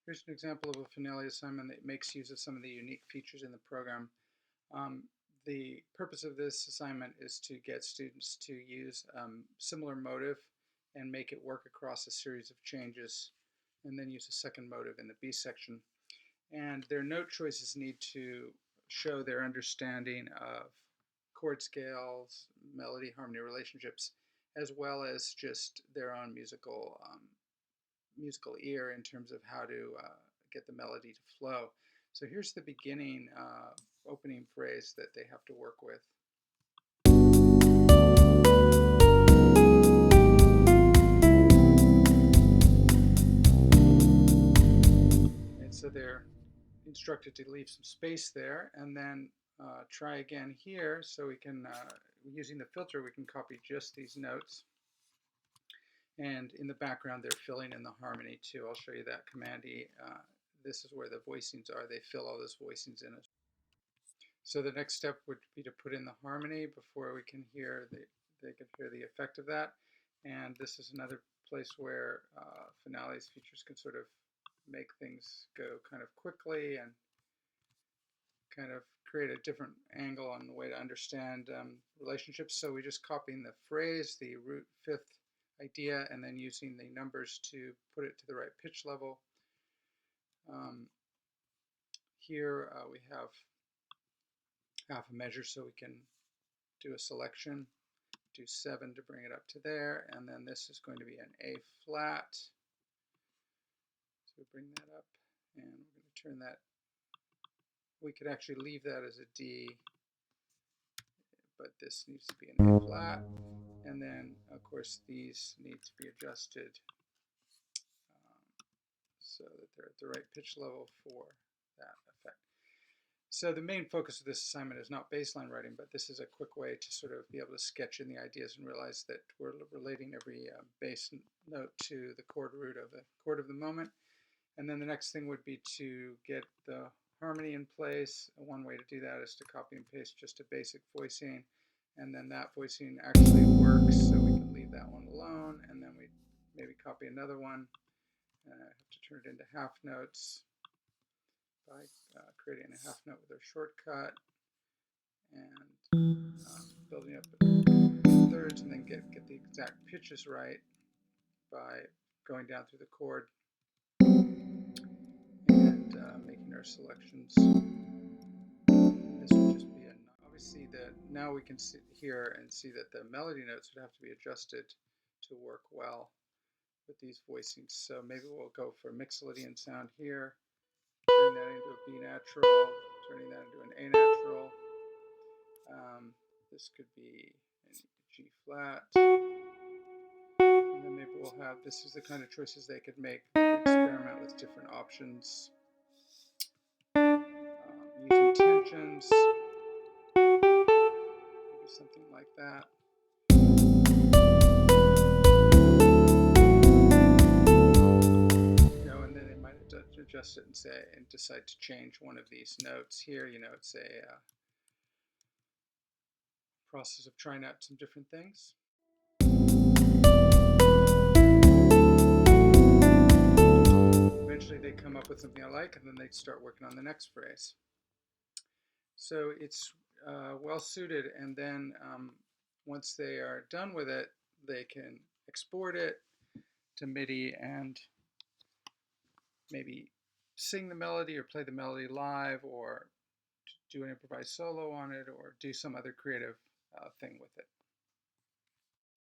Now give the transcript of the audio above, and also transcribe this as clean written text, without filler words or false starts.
Here's an example of a Finale assignment that makes use of some of the unique features in the program. Um, the purpose of this assignment is to get students to use similar motive and make it work across a series of changes, and then use a second motive in the B section. And their note choices need to show their understanding of chord scales, melody, harmony relationships, as well as just their own musical ear in terms of how to get the melody to flow. So here's the beginning opening phrase that they have to work with. And so they're instructed to leave some space there, and then try again here. So we can, using the filter, we can copy just these notes. And in the background, they're filling in the harmony too. I'll show you that Command E. This is where the voicings are. They fill all those voicings in. So the next step would be to put in the harmony before we can hear they can hear the effect of that. And this is another place where Finale's features can sort of make things go kind of quickly and kind of create a different angle on the way to understand relationships. So we're just copying the phrase, the root fifth idea, and then using the numbers to put it to the right pitch level. Here we have half a measure, so we can do a selection, do 7 to bring it up to there, and then this is going to be an A flat. So bring that up, and we're going to turn that. We could actually leave that as a D, but this needs to be an A flat. And then, of course, these need to be adjusted so that they're at the right pitch level for that effect. So the main focus of this assignment is not baseline writing, but this is a quick way to sort of be able to sketch in the ideas and realize that we're relating every bass note to the chord root of the chord of the moment. And then the next thing would be to get the harmony in place. One way to do that is to copy and paste just a basic voicing, and then that voicing actually works, so we can leave that one alone, and then we maybe copy another one. I have to turn it into half notes by creating a half note with a shortcut and building up thirds, and then get the exact pitches right by going down through the chord and making our selections. This would just be obviously now we can hear and see that the melody notes would have to be adjusted to work well with these voicings. So maybe we'll go for Mixolydian sound here, turning that into a B natural, turning that into an A natural. This could be an G flat. And then maybe we'll have, this is the kind of choices they could make. They could experiment with different options, using tensions, maybe something like that. And then they might adjust it and say, and decide to change one of these notes here. It's a process of trying out some different things. Eventually they come up with something I like, and then they start working on the next phrase. So it's well suited, and then once they are done with it, they can export it to MIDI and maybe sing the melody or play the melody live, or do an improvised solo on it, or do some other creative thing with it.